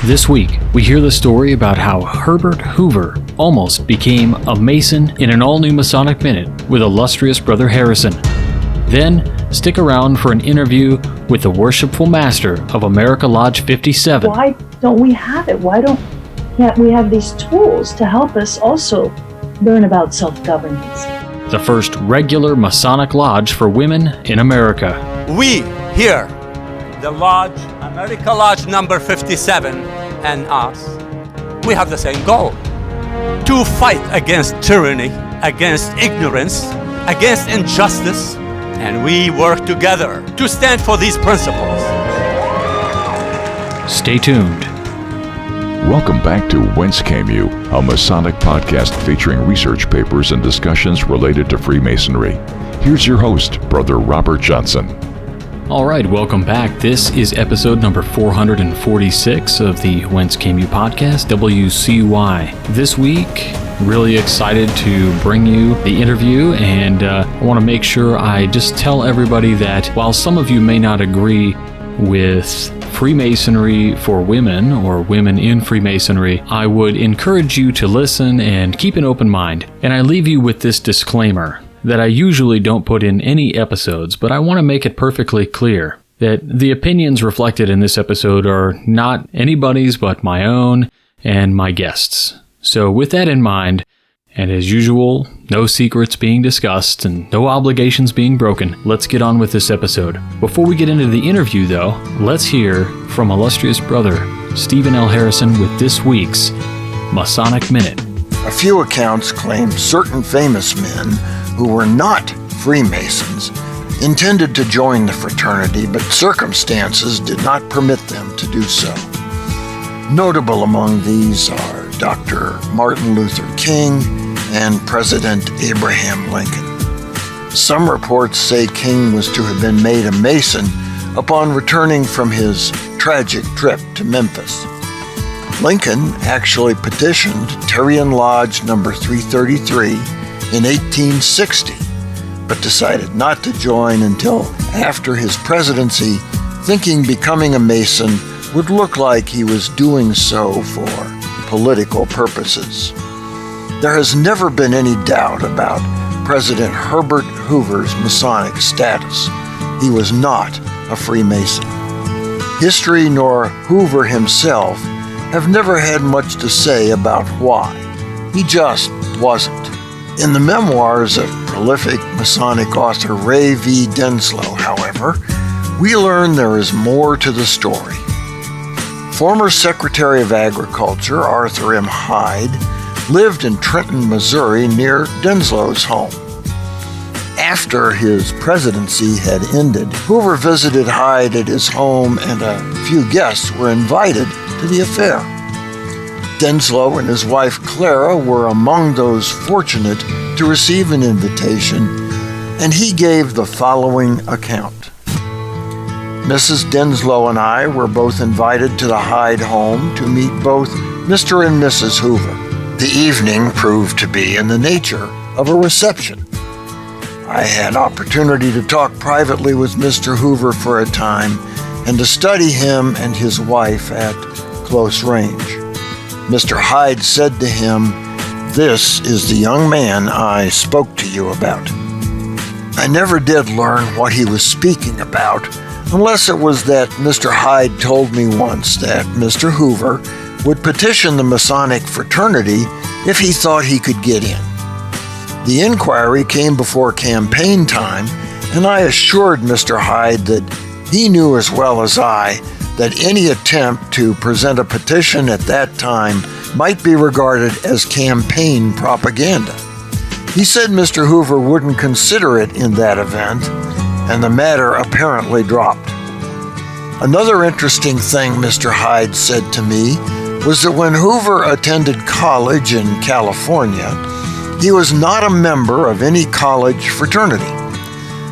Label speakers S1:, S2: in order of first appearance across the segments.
S1: This week, we hear the story about how Herbert Hoover almost became a Mason in an all-new Masonic Minute with illustrious Brother Harrison. Then, stick around for an interview with the Worshipful Master of America Lodge 57.
S2: Why don't we have it? Why don't we have these tools to help us also learn about self-governance?
S1: The first regular Masonic Lodge for women in America.
S3: We here, the Lodge, America Lodge number 57, and us, we have the same goal. To fight against tyranny, against ignorance, against injustice, and we work together to stand for these principles.
S1: Stay tuned.
S4: Welcome back to Whence Came You, a Masonic podcast featuring research papers and discussions related to Freemasonry. Here's your host, Brother Robert Johnson.
S1: All right, welcome back. This is episode number 446 of the Whence Came You podcast, WCY. This week, really excited to bring you the interview, and I want to make sure I just tell everybody that while some of you may not agree with Freemasonry for women or women in Freemasonry, I would encourage you to listen and keep an open mind. And I leave you with this disclaimer that I usually don't put in any episodes, but I want to make it perfectly clear that the opinions reflected in this episode are not anybody's but my own and my guests. So with that in mind, and as usual, no secrets being discussed and no obligations being broken, let's get on with this episode. Before we get into the interview though, let's hear from illustrious brother Stephen L. Harrison with this week's Masonic Minute.
S5: A few accounts claim certain famous men who were not Freemasons intended to join the fraternity, but circumstances did not permit them to do so. Notable among these are Dr. Martin Luther King and President Abraham Lincoln. Some reports say King was to have been made a Mason upon returning from his tragic trip to Memphis. Lincoln actually petitioned Terrian Lodge number 333 in 1860, but decided not to join until after his presidency, thinking becoming a Mason would look like he was doing so for political purposes. There has never been any doubt about President Herbert Hoover's Masonic status. He was not a Freemason. History nor Hoover himself have never had much to say about why. He just wasn't. In the memoirs of prolific Masonic author Ray V. Denslow, however, we learn there is more to the story. Former Secretary of Agriculture Arthur M. Hyde lived in Trenton, Missouri, near Denslow's home. After his presidency had ended, Hoover visited Hyde at his home, and a few guests were invited to the affair. Denslow and his wife Clara were among those fortunate to receive an invitation, and he gave the following account. Mrs. Denslow and I were both invited to the Hyde home to meet both Mr. and Mrs. Hoover. The evening proved to be in the nature of a reception. I had opportunity to talk privately with Mr. Hoover for a time and to study him and his wife at close range. Mr. Hyde said to him, "This is the young man I spoke to you about." I never did learn what he was speaking about, unless it was that Mr. Hyde told me once that Mr. Hoover would petition the Masonic fraternity if he thought he could get in. The inquiry came before campaign time, and I assured Mr. Hyde that he knew as well as I that any attempt to present a petition at that time might be regarded as campaign propaganda. He said Mr. Hoover wouldn't consider it in that event, and the matter apparently dropped. Another interesting thing Mr. Hyde said to me was that when Hoover attended college in California, he was not a member of any college fraternity.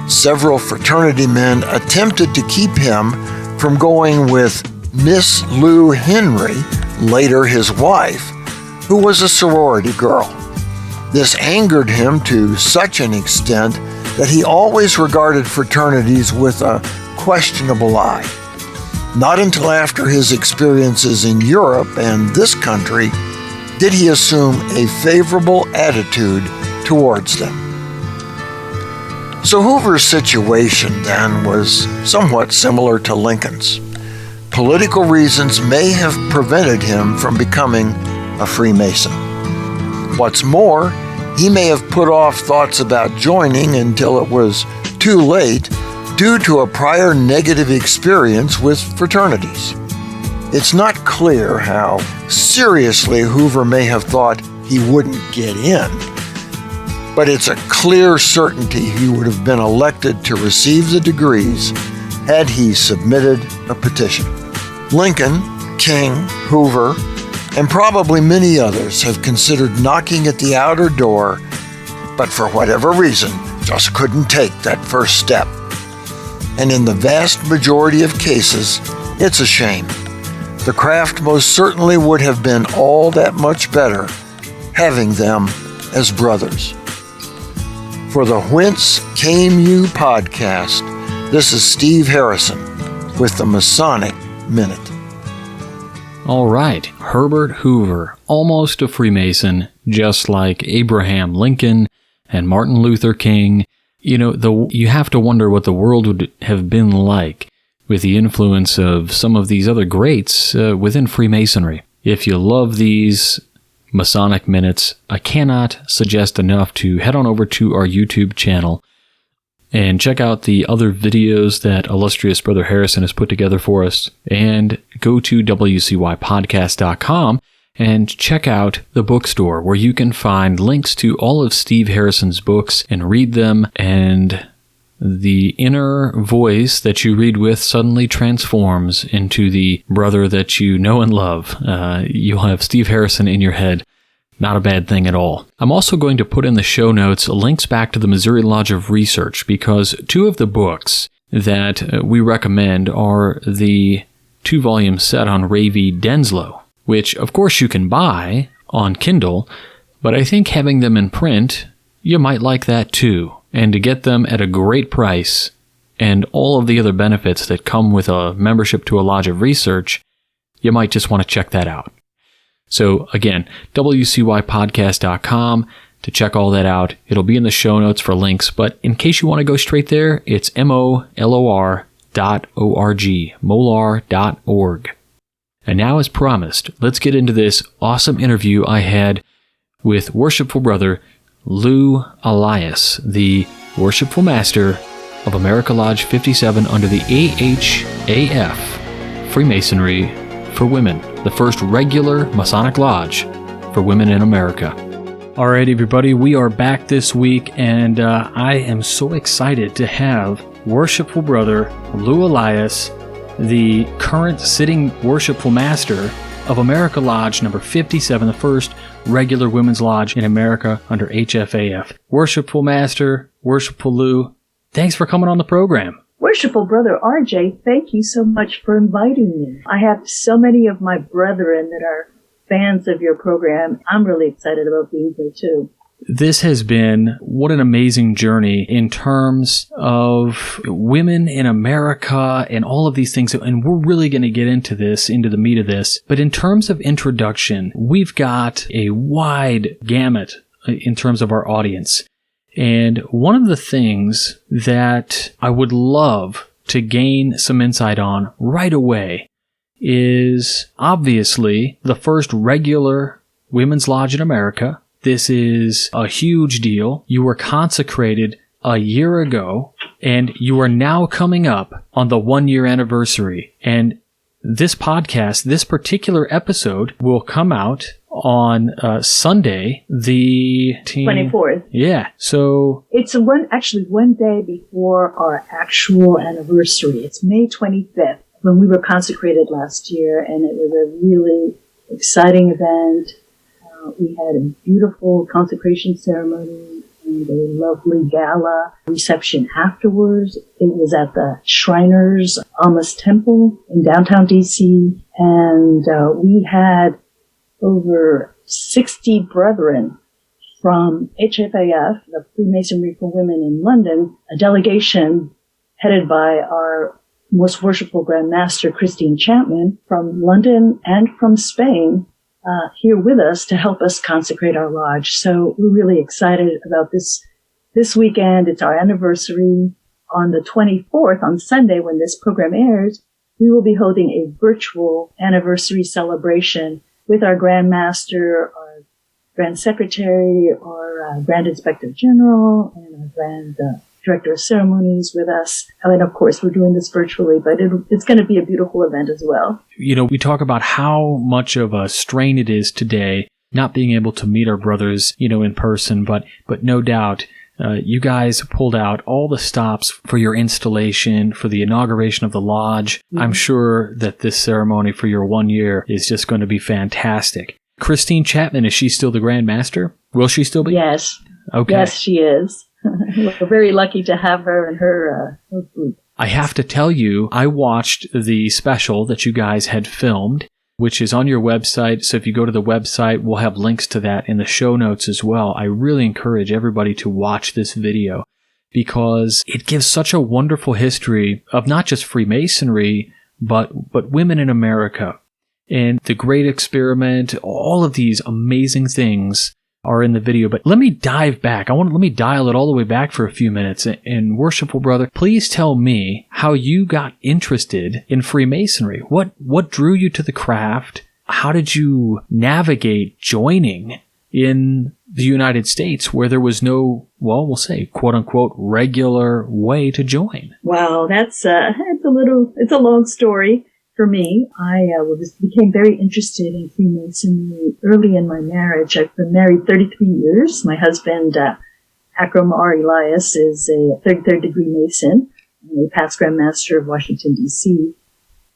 S5: Several fraternity men attempted to keep him from going with Miss Lou Henry, later his wife, who was a sorority girl. This angered him to such an extent that he always regarded fraternities with a questionable eye. Not until after his experiences in Europe and this country did he assume a favorable attitude towards them. So Hoover's situation then was somewhat similar to Lincoln's. Political reasons may have prevented him from becoming a Freemason. What's more, he may have put off thoughts about joining until it was too late due to a prior negative experience with fraternities. It's not clear how seriously Hoover may have thought he wouldn't get in, but it's a clear certainty he would have been elected to receive the degrees had he submitted a petition. Lincoln, King, Hoover, and probably many others have considered knocking at the outer door, but for whatever reason, just couldn't take that first step. And in the vast majority of cases, it's a shame. The craft most certainly would have been all that much better having them as brothers. For the Whence Came You podcast, this is Steve Harrison with the Masonic Minute.
S1: All right, Herbert Hoover, almost a Freemason, just like Abraham Lincoln and Martin Luther King. You have to wonder what the world would have been like with the influence of some of these other greats within Freemasonry. If you love these Masonic Minutes, I cannot suggest enough to head on over to our YouTube channel and check out the other videos that illustrious Brother Harrison has put together for us, and go to wcypodcast.com and check out the bookstore, where you can find links to all of Steve Harrison's books and read them, and the inner voice that you read with suddenly transforms into the brother that you know and love. You'll have Steve Harrison in your head. Not a bad thing at all. I'm also going to put in the show notes links back to the Missouri Lodge of Research, because two of the books that we recommend are the 2-volume set on Ray V. Denslow, which of course you can buy on Kindle, but I think having them in print, you might like that too. And to get them at a great price and all of the other benefits that come with a membership to a Lodge of Research, you might just want to check that out. So again, wcypodcast.com to check all that out. It'll be in the show notes for links, but in case you want to go straight there, it's molor.org, molar.org. And now, as promised, let's get into this awesome interview I had with Worshipful Brother Lou Elias, the Worshipful Master of America Lodge 57 under the AHAF, Freemasonry for Women, the first regular Masonic Lodge for women in America. All right, everybody, we are back this week, and I am so excited to have Worshipful Brother Lou Elias, the current sitting Worshipful Master of America Lodge number 57, the first regular women's lodge in America under HFAF. Worshipful Master, Worshipful Lou, thanks for coming on the program.
S2: Worshipful Brother RJ, thank you so much for inviting me. I have so many of my brethren that are fans of your program. I'm really excited about being here too.
S1: This has been, what an amazing journey in terms of women in America and all of these things. And we're really going to get into the meat of this. But in terms of introduction, we've got a wide gamut in terms of our audience. And one of the things that I would love to gain some insight on right away is obviously the first regular women's lodge in America. This is a huge deal. You were consecrated a year ago, and you are now coming up on the 1-year anniversary. And this podcast, this particular episode, will come out on Sunday, the
S2: 24th.
S1: Yeah. So
S2: it's one day before our actual anniversary. It's May 25th when we were consecrated last year, and it was a really exciting event. We had a beautiful consecration ceremony and a lovely gala reception afterwards. It was at the Shriners Amos Temple in downtown D.C., and we had over 60 brethren from HFAF, the Freemasonry for Women in London, a delegation headed by our Most Worshipful Grand Master Christine Chapman from London and from Spain here with us to help us consecrate our lodge. So we're really excited about this weekend. It's our anniversary. On the 24th, on Sunday, when this program airs, we will be holding a virtual anniversary celebration with our Grand Master, our Grand Secretary, our Grand Inspector General, and our Grand Director of Ceremonies with us. And of course, we're doing this virtually, but it's going to be a beautiful event as well.
S1: You know, we talk about how much of a strain it is today, not being able to meet our brothers, in person, but no doubt, you guys pulled out all the stops for your installation, for the inauguration of the lodge. Mm-hmm. I'm sure that this ceremony for your 1 year is just going to be fantastic. Christine Chapman, is she still the Grand Master? Will she still be?
S2: Yes.
S1: Okay.
S2: Yes, she is. We're very lucky to have her and her group.
S1: I have to tell you, I watched the special that you guys had filmed, which is on your website. So if you go to the website, we'll have links to that in the show notes as well. I really encourage everybody to watch this video because it gives such a wonderful history of not just Freemasonry, but women in America. And the Great Experiment, all of these amazing things are in the video. But let me dive back. Let me dial it all the way back for a few minutes. And Worshipful Brother, please tell me how you got interested in Freemasonry. What drew you to the craft? How did you navigate joining in the United States where there was no, well, we'll say, quote unquote, regular way to join?
S2: Wow, it's a long story. For me, I became very interested in Freemasonry early in my marriage. I've been married 33 years. My husband, Akram R. Elias, is a 33rd degree Mason, and a past Grand Master of Washington, D.C.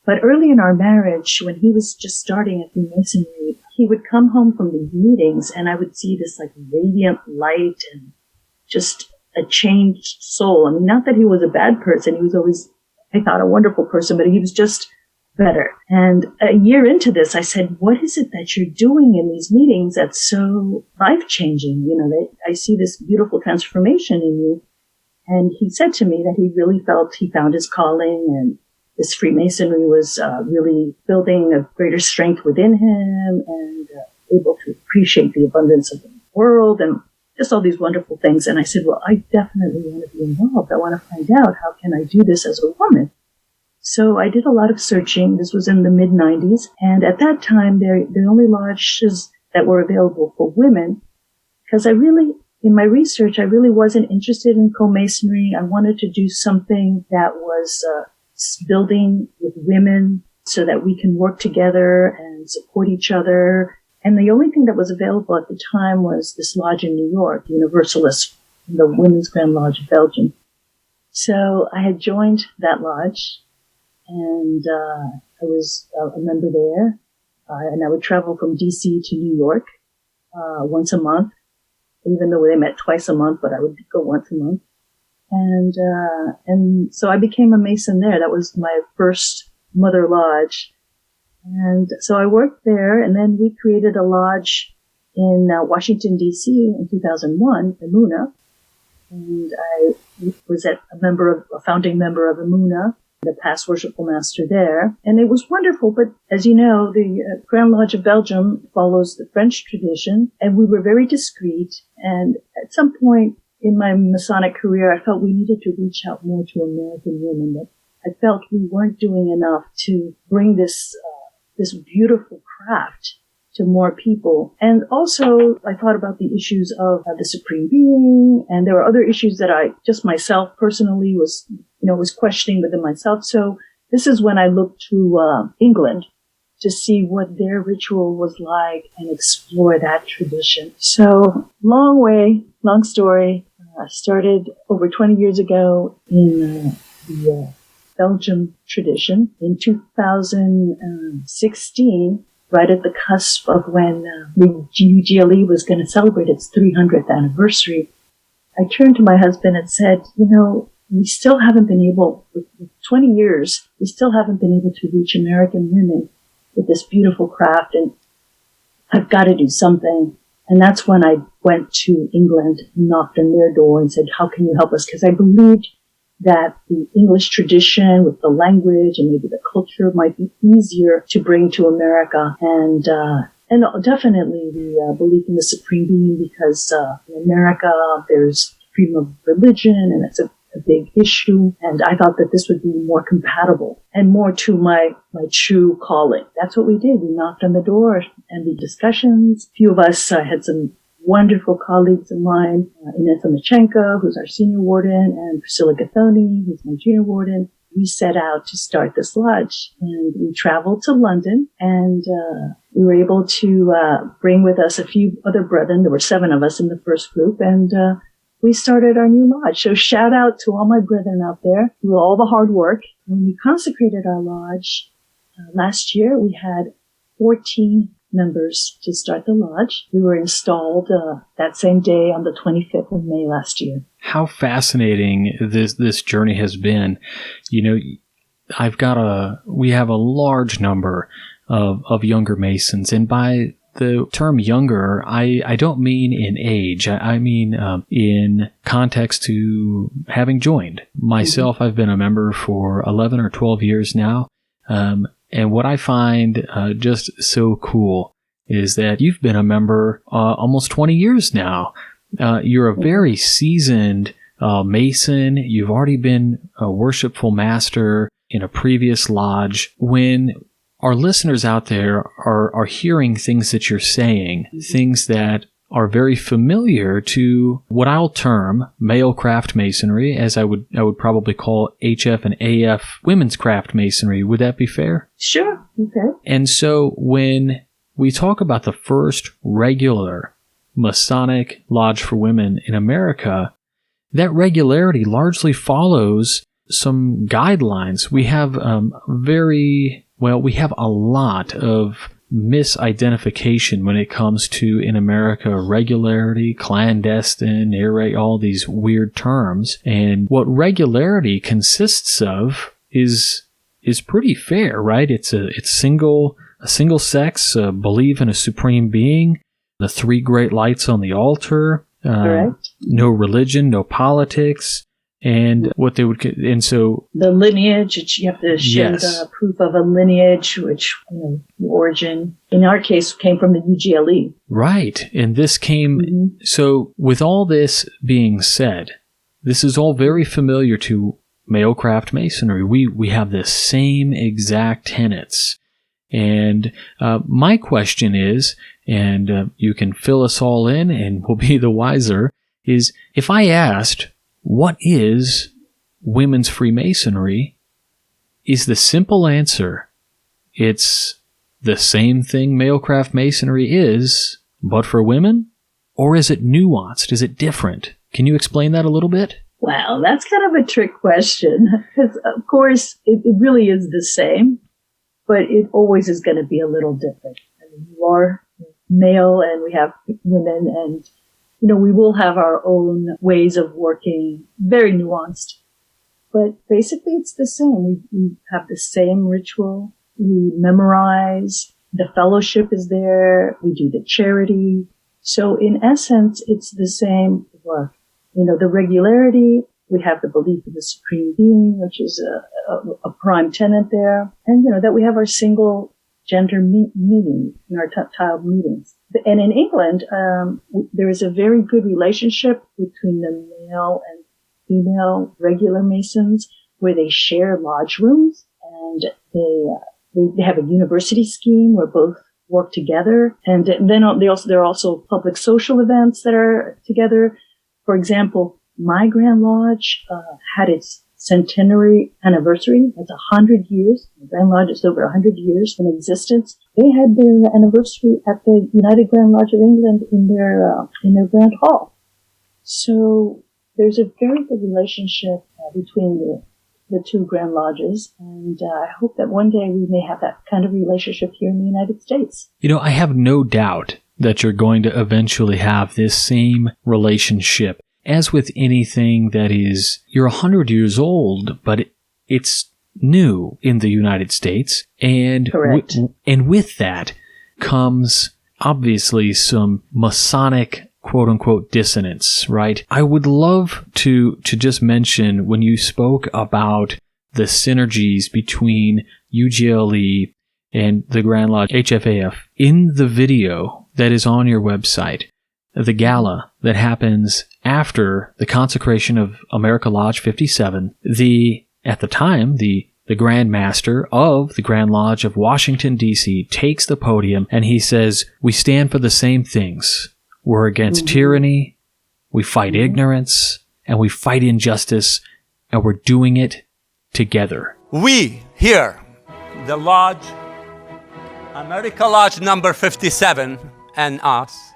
S2: But early in our marriage, when he was just starting at Freemasonry, he would come home from these meetings, and I would see this radiant light and just a changed soul. I mean, not that he was a bad person. He was always, I thought, a wonderful person, but he was just better. And a year into this, I said, what is it that you're doing in these meetings that's so life-changing? I see this beautiful transformation in you. And he said to me that he really felt he found his calling, and this Freemasonry was really building a greater strength within him and able to appreciate the abundance of the world and just all these wonderful things. And I said, well, I definitely want to be involved. I want to find out, how can I do this as a woman? So I did a lot of searching. This was in the mid-90s. And at that time, the only lodges that were available for women, because in my research, I really wasn't interested in co-masonry. I wanted to do something that was building with women so that we can work together and support each other. And the only thing that was available at the time was this lodge in New York, Universalist, the Women's Grand Lodge of Belgium. So I had joined that lodge. And I was a member there, and I would travel from D.C. to New York once a month, even though they met twice a month, but I would go once a month. And so I became a Mason there. That was my first mother lodge. And so I worked there, and then we created a lodge in Washington, D.C. in 2001, Emuna. And I was a founding member of Emuna, the past Worshipful Master there. And it was wonderful, but as you know, the Grand Lodge of Belgium follows the French tradition, and we were very discreet. And at some point in my Masonic career, I felt we needed to reach out more to American women, that I felt we weren't doing enough to bring this beautiful craft to more people. And also, I thought about the issues of the Supreme Being, and there were other issues that I just myself personally was questioning within myself. So this is when I looked to England to see what their ritual was like and explore that tradition. So long story. Started over 20 years ago in the Belgium tradition. In 2016, right at the cusp of when the GLE was going to celebrate its 300th anniversary, I turned to my husband and said, we still haven't been able, with 20 years, we still haven't been able to reach American women with this beautiful craft, and I've got to do something. And that's when I went to England, knocked on their door and said, how can you help us? Because I believed that the English tradition with the language and maybe the culture might be easier to bring to America. And definitely the belief in the supreme being, because in America there's freedom of religion, and it's a big issue. And I thought that this would be more compatible and more to my true calling. That's what we did. We knocked on the door and the discussions. A few of us had some wonderful colleagues of mine, Inessa Machenko, who's our senior warden, and Priscilla Gathoni, who's my junior warden. We set out to start this lodge, and we traveled to London, and we were able to bring with us a few other brethren. There were 7 of us in the first group, and we started our new lodge. So shout out to all my brethren out there through all the hard work. When we consecrated our lodge last year, we had 14 members to start the lodge. We were installed that same day on the 25th of May last year.
S1: How fascinating this journey has been. You know, we have a large number of younger Masons, and by the term younger, I don't mean in age. I mean in context to having joined. Myself, I've been a member for 11 or 12 years now. And what I find just so cool is that you've been a member almost 20 years now. You're a very seasoned Mason. You've already been a worshipful master in a previous lodge. When our listeners out there are hearing things that you're saying, things that are very familiar to what I'll term male craft masonry, as I would probably call HF and AF women's craft masonry. Would that be fair?
S2: Sure. Okay.
S1: And so when we talk about the first regular Masonic lodge for women in America, that regularity largely follows some guidelines. We have we have a lot of misidentification when it comes to, in America, regularity, clandestine, all these weird terms. And what regularity consists of is pretty fair, right? It's single sex, believe in a supreme being, the 3 great lights on the altar,
S2: Correct.
S1: No religion, no politics. And what they would, and so
S2: the lineage, you have to show the proof of a lineage, which, the origin, in our case, came from the UGLE.
S1: Right. And this came, so with all this being said, this is all very familiar to male craft masonry. We have the same exact tenets. And my question is, and you can fill us all in and we'll be the wiser, is if I asked, what is women's Freemasonry? Is the simple answer, it's the same thing male craft masonry is, but for women? Or is it nuanced? Is it different? Can you explain that a little bit?
S2: Well, that's kind of a trick question, because of course it really is the same, but it always is going to be a little different. I mean, you are male and we have women, and we will have our own ways of working, very nuanced. But basically, it's the same. We have the same ritual. We memorize. The fellowship is there. We do the charity. So in essence, it's the same work. The regularity, we have the belief in the supreme being, which is a prime tenet there. And, that we have our single gender meetings, in our tiled meetings. And in England, there is a very good relationship between the male and female regular Masons, where they share lodge rooms, and they have a university scheme where both work together. And then there are also public social events that are together. For example, my Grand Lodge had its centenary anniversary. That's 100 years. The Grand Lodge is over 100 years in existence. They had their anniversary at the United Grand Lodge of England in their Grand Hall. So there's a very good relationship between the 2 Grand Lodges, and I hope that one day we may have that kind of relationship here in the United States.
S1: I have no doubt that you're going to eventually have this same relationship. As with anything that is, you're 100 years old, but it's new in the United States. And and with that comes obviously some Masonic quote unquote dissonance, right? I would love to just mention when you spoke about the synergies between UGLE and the Grand Lodge HFAF in the video that is on your website, the gala that happens after the consecration of America Lodge 57, at the time, the Grand Master of the Grand Lodge of Washington, D.C., takes the podium and he says, "We stand for the same things. We're against tyranny, we fight ignorance, and we fight injustice, and we're doing it together."
S3: We here, the Lodge, America Lodge number 57, and us,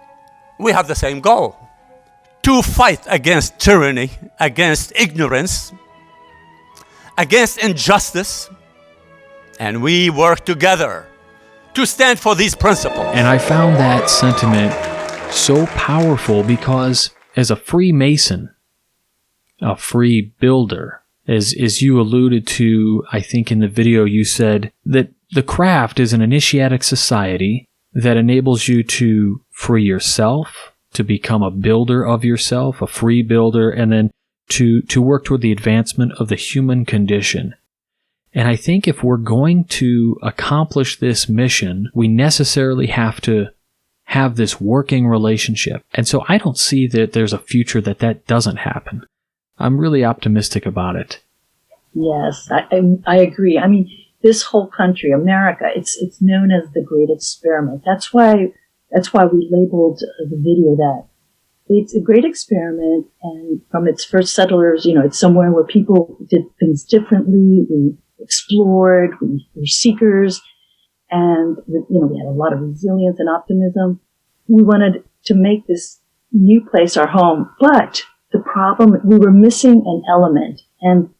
S3: we have the same goal: to fight against tyranny, against ignorance, against injustice, and we work together to stand for these principles.
S1: And I found that sentiment so powerful because as a Freemason, a free builder, as you alluded to, I think in the video you said that the craft is an initiatic society that enables you to free yourself, to become a builder of yourself, a free builder, and then to work toward the advancement of the human condition. And I think if we're going to accomplish this mission, we necessarily have to have this working relationship. And so I don't see that there's a future that doesn't happen. I'm really optimistic about it.
S2: Yes, I agree. I mean, this whole country, America, it's known as the Great Experiment. That's why we labeled the video that. It's a great experiment, and from its first settlers, it's somewhere where people did things differently. We explored, we were seekers, and we had a lot of resilience and optimism. We wanted to make this new place our home, but the problem, we were missing an element, and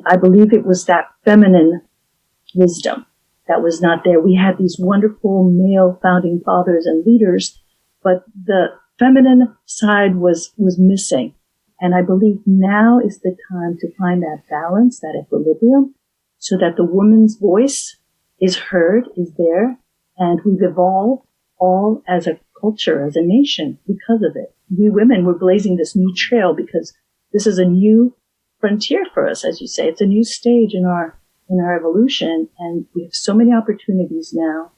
S2: I believe it was that feminine wisdom that was not there. We had these wonderful male founding fathers and leaders, but the feminine side was missing. And I believe now is the time to find that balance, that equilibrium, so that the woman's voice is heard, is there, and we've evolved all as a culture, as a nation, because of it. We women were blazing this new trail because this is a new frontier for us, as you say. It's a new stage in our evolution, and we have so many opportunities now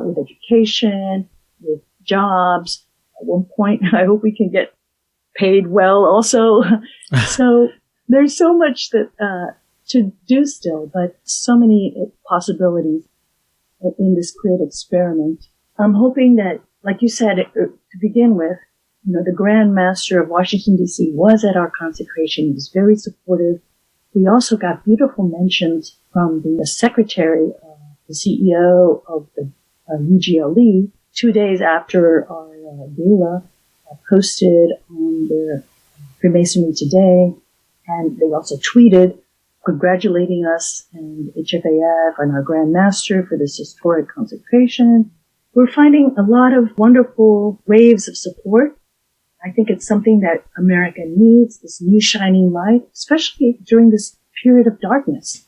S2: with education, with jobs. At one point, I hope we can get paid well also. So there's so much that to do still, but so many possibilities in this great experiment. I'm hoping that, like you said, to begin with, the Grand Master of Washington, D.C. was at our consecration. He was very supportive. We also got beautiful mentions from the secretary, the CEO of the UGLE, 2 days after our gala, posted on their Freemasonry Today, and they also tweeted congratulating us and HFAF and our Grand Master for this historic consecration. We're finding a lot of wonderful waves of support. I think it's something that America needs, this new shining light, especially during this period of darkness.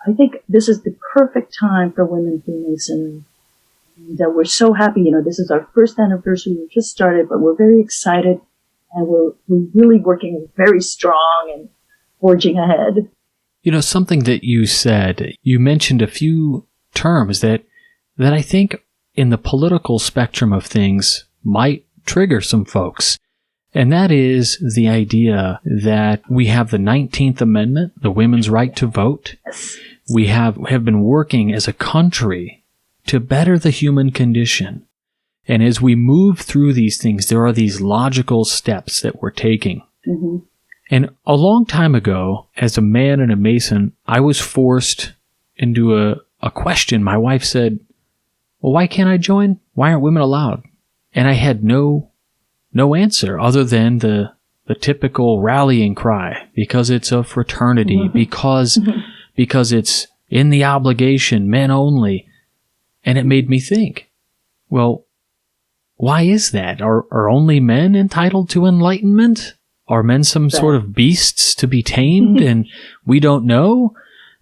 S2: I think this is the perfect time for women Freemasonry. And we're so happy, this is our first anniversary. We just started, but we're very excited, and we're really working very strong and forging ahead.
S1: Something that you said, you mentioned a few terms that I think in the political spectrum of things might trigger some folks. And that is the idea that we have the 19th Amendment, the women's right to vote.
S2: Yes.
S1: We have been working as a country to better the human condition. And as we move through these things, there are these logical steps that we're taking.
S2: Mm-hmm.
S1: And a long time ago, as a man and a Mason, I was forced into a question. My wife said, "Well, why can't I join? Why aren't women allowed?" And I had no answer other than the typical rallying cry, because it's a fraternity, mm-hmm. because it's in the obligation, men only. And it made me think, well, why is that? Are only men entitled to enlightenment? Are men some sort of beasts to be tamed and we don't know?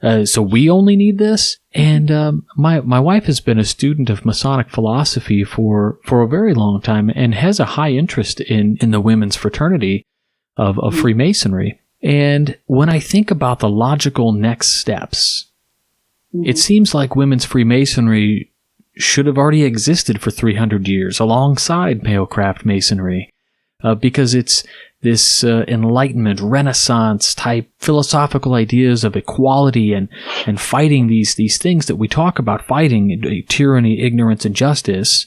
S1: So we only need this? And my wife has been a student of Masonic philosophy for a very long time and has a high interest in the women's fraternity of Freemasonry. And when I think about the logical next steps, it seems like women's Freemasonry should have already existed for 300 years alongside male-craft masonry, because it's this Enlightenment, Renaissance type philosophical ideas of equality and fighting these things that we talk about, fighting tyranny, ignorance, and justice.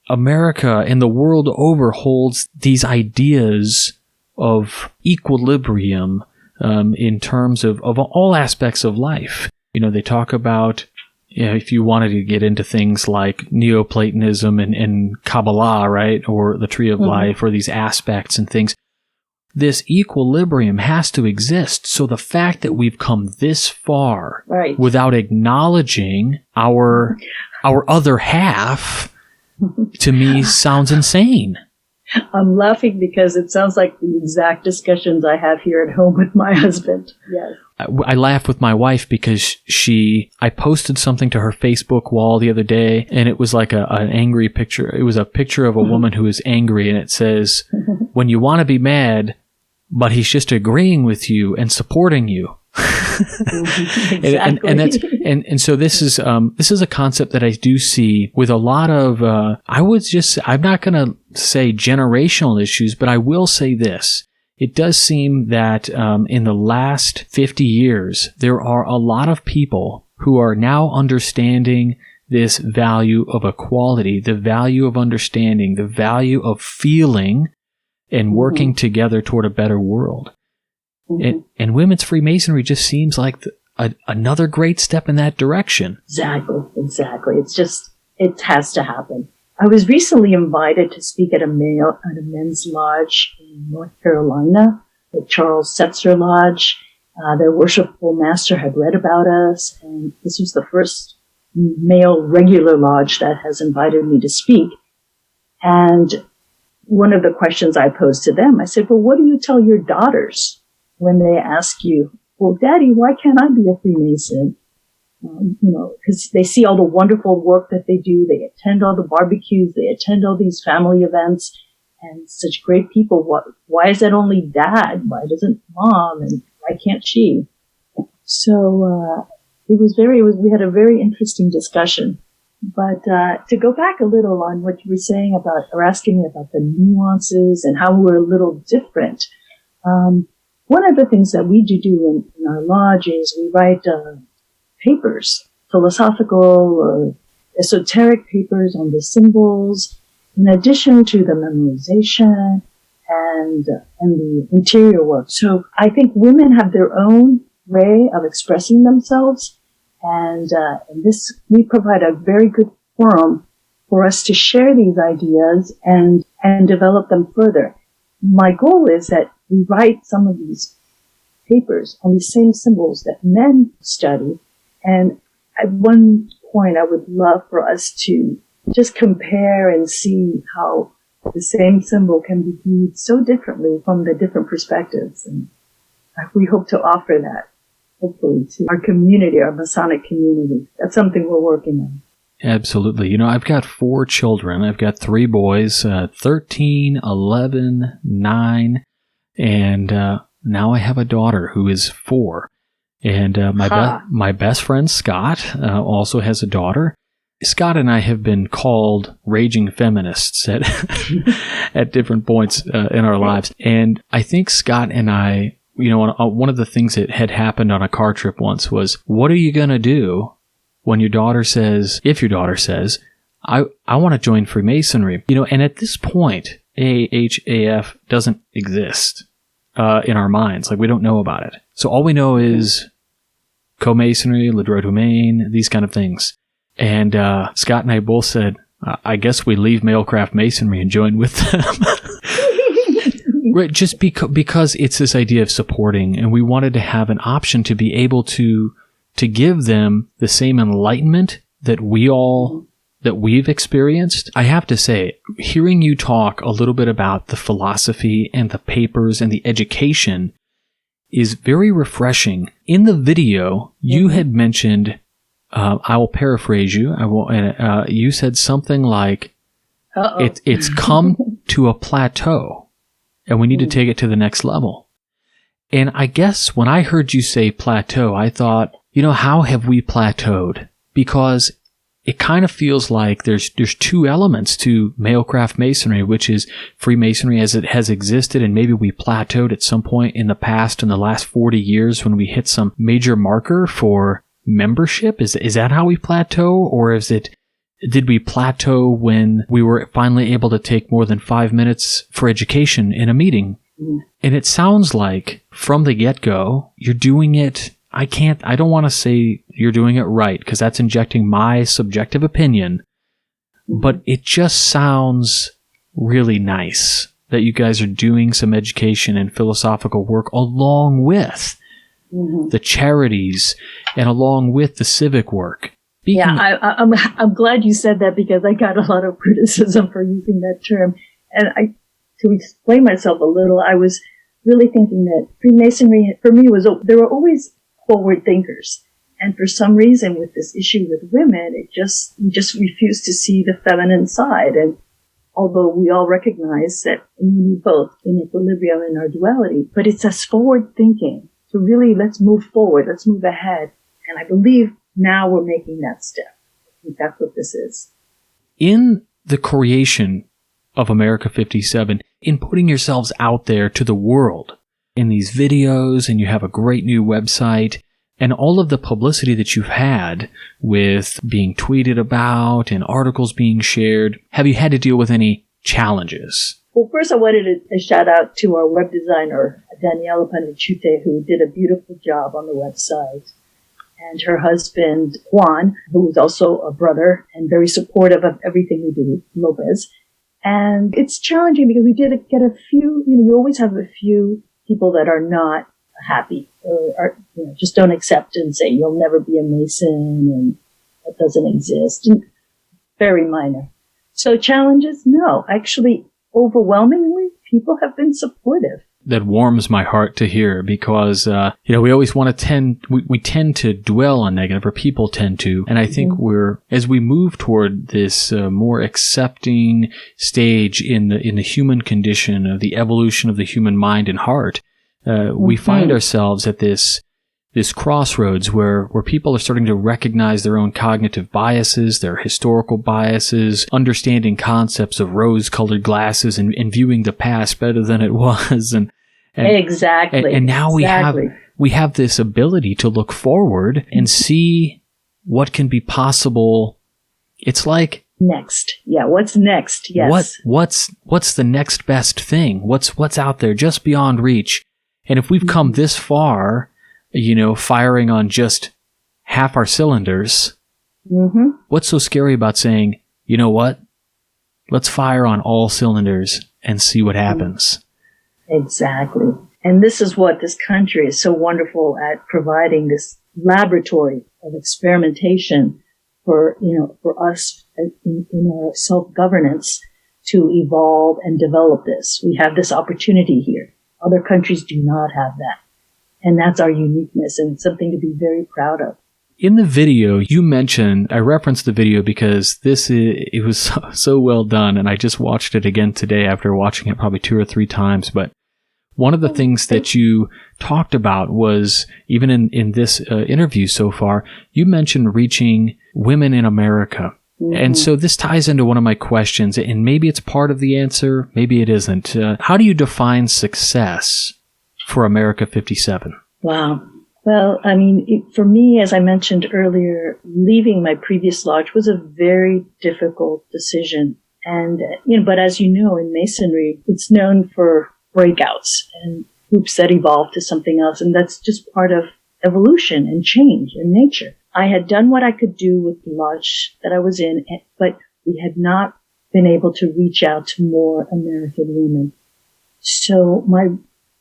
S1: America and the world over holds these ideas of equilibrium in terms of all aspects of life. They talk about, if you wanted to get into things like Neoplatonism and Kabbalah, right, or the Tree of Life, or these aspects and things, this equilibrium has to exist. So the fact that we've come this far without acknowledging our other half, to me, sounds insane.
S2: I'm laughing because it sounds like the exact discussions I have here at home with my husband. Yes.
S1: I laugh with my wife because I posted something to her Facebook wall the other day, and it was like an angry picture. It was a picture of a woman who is angry, and it says, when you want to be mad, but he's just agreeing with you and supporting you.
S2: Exactly.
S1: and so this is a concept that I do see with a lot of I'm not going to say generational issues, but I will say this. It does seem that in the last 50 years, there are a lot of people who are now understanding this value of equality, the value of understanding, the value of feeling and working together toward a better world. And women's Freemasonry just seems like another great step in that direction.
S2: Exactly. It has to happen. I was recently invited to speak at a men's lodge in North Carolina, the Charles Setzer Lodge. Their worshipful master had read about us, and this was the first male regular lodge that has invited me to speak. And one of the questions I posed to them, I said, well, what do you tell your daughters when they ask you, well, Daddy, why can't I be a Freemason? Because they see all the wonderful work that they do. They attend all the barbecues. They attend all these family events and such great people. Why is that only Dad? Why doesn't Mom? And why can't she? So, we had a very interesting discussion. But, to go back a little on what you were saying about, or asking me about the nuances and how we're a little different, one of the things that we do in our lodge is we write papers, philosophical or esoteric papers on the symbols, in addition to the memorization and the interior work. So I think women have their own way of expressing themselves, and we provide a very good forum for us to share these ideas and develop them further. My goal is that we write some of these papers on these same symbols that men study. And at one point, I would love for us to just compare and see how the same symbol can be viewed so differently from the different perspectives. And we hope to offer that, hopefully, to our community, our Masonic community. That's something we're working on.
S1: Absolutely. I've got 4 children. I've got 3 boys, 13, 11, 9, and now I have a daughter who is 4. And my best friend, Scott, also has a daughter. Scott and I have been called raging feminists at different points in our lives. And I think Scott and I, one of the things that had happened on a car trip once was, what are you going to do when if your daughter says, I want to join Freemasonry? And at this point, AHAF doesn't exist in our minds. Like, we don't know about it. So all we know is co-masonry, Le Droit Humain, these kind of things. And Scott and I both said, I guess we leave male-craft masonry and join with them. Right, just because it's this idea of supporting, and we wanted to have an option to be able to give them the same enlightenment that we've experienced. I have to say, hearing you talk a little bit about the philosophy and the papers and the education, is very refreshing. In the video, you had mentioned, I will paraphrase you. You said something like, it's come to a plateau and we need to take it to the next level. And I guess when I heard you say plateau, I thought, how have we plateaued? Because it kind of feels like there's two elements to mailcraft masonry, which is Freemasonry as it has existed, and maybe we plateaued at some point in the past, in the last 40 years, when we hit some major marker for membership. Is that how we plateau, or did we plateau when we were finally able to take more than 5 minutes for education in a meeting? And it sounds like from the get-go, you're doing it. I don't want to say you're doing it right, because that's injecting my subjective opinion, but it just sounds really nice that you guys are doing some education and philosophical work along with the charities and along with the civic work.
S2: I'm glad you said that, because I got a lot of criticism for using that term. And to explain myself a little, I was really thinking that Freemasonry, for me, there were always forward thinkers. And for some reason, with this issue with women, we just refused to see the feminine side. And although we all recognize that we need both in equilibrium in our duality, but it's us forward thinking. So really, let's move forward, let's move ahead. And I believe now we're making that step. I think that's what this is.
S1: In the creation of America 57, in putting yourselves out there to the world in these videos, and you have a great new website, and all of the publicity that you've had with being tweeted about and articles being shared, have you had to deal with any challenges?
S2: Well, first I wanted a shout out to our web designer, Daniela Panachute, who did a beautiful job on the website, and her husband, Juan, who is also a brother and very supportive of everything we do, Lopez. And it's challenging because we did get a few, you always have a few people that are not happy or just don't accept and say, you'll never be a Mason and that doesn't exist. And very minor. So challenges? No. Actually, overwhelmingly, people have been supportive.
S1: That warms my heart to hear, because, we always want to we tend to dwell on negative, or people tend to. And I think as we move toward this more accepting stage in the human condition, of the evolution of the human mind and heart, we find ourselves at this crossroads where people are starting to recognize their own cognitive biases, their historical biases, understanding concepts of rose-colored glasses and viewing the past better than it was. And
S2: exactly.
S1: And now we have this ability to look forward and see what can be possible. It's like
S2: next. Yeah, what's next? Yes.
S1: What's the next best thing? What's out there just beyond reach? And if we've come this far, firing on just half our cylinders, what's so scary about saying, you know what? Let's fire on all cylinders and see what happens.
S2: Exactly. And this is what this country is so wonderful at providing, this laboratory of experimentation for us in our self-governance to evolve and develop this. We have this opportunity here. Other countries do not have that. And that's our uniqueness, and it's something to be very proud of.
S1: In the video, you mentioned, I referenced the video because it was so well done, and I just watched it again today after watching it probably 2 or 3 times. But one of the things that you talked about was, even in this interview so far, you mentioned reaching women in America. And so this ties into one of my questions, and maybe it's part of the answer, maybe it isn't. How do you define success for America 57? Wow.
S2: Well, for me, as I mentioned earlier, leaving my previous lodge was a very difficult decision. And, but as you know, in Masonry, it's known for breakouts and groups that evolve to something else. And that's just part of evolution and change and nature. I had done what I could do with the lodge that I was in, but we had not been able to reach out to more American women. So my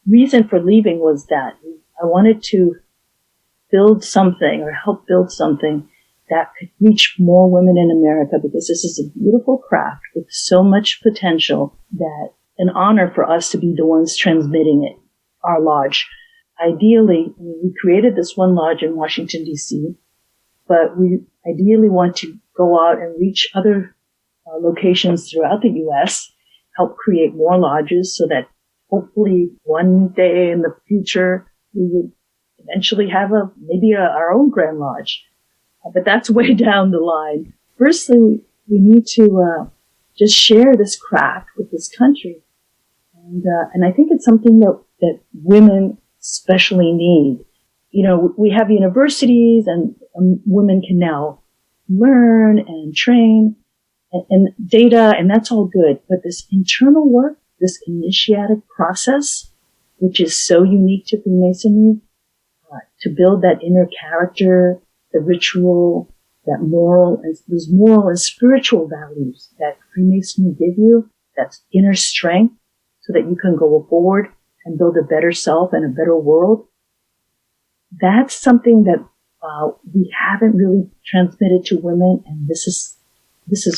S2: reason for leaving was that I wanted to build something or help build something that could reach more women in America, because this is a beautiful craft with so much potential, that an honor for us to be the ones transmitting it, our lodge. ideally, we created this one lodge in Washington, D.C., but we ideally want to go out and reach other locations throughout the U.S., help create more lodges so that hopefully one day in the future we would eventually have maybe our own Grand Lodge. But that's way down the line. Firstly, we need to just share this craft with this country. And I think it's something that women especially need. We have universities and women can now learn and train and data, and that's all good. But this internal work, this initiatic process, which is so unique to Freemasonry, to build that inner character, the ritual, those moral and spiritual values that Freemasonry give you, that's inner strength, so that you can go forward and build a better self and a better world. That's something that we haven't really transmitted to women, and this is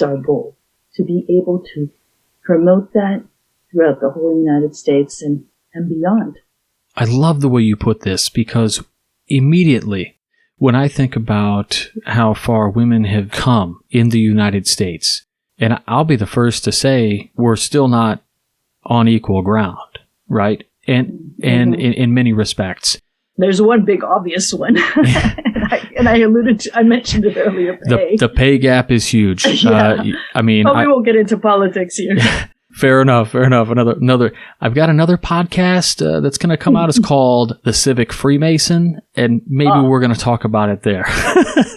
S2: our goal, to be able to promote that throughout the whole United States and beyond.
S1: I love the way you put this, because immediately when I think about how far women have come in the United States, and I'll be the first to say we're still not on equal ground, right? And in many respects.
S2: There's one big obvious one, I mentioned it earlier.
S1: The pay gap is huge.
S2: Yeah.
S1: We
S2: won't get into politics here.
S1: Fair enough. Another. I've got another podcast that's going to come out. It's called The Civic Freemason, and maybe we're going to talk about it there.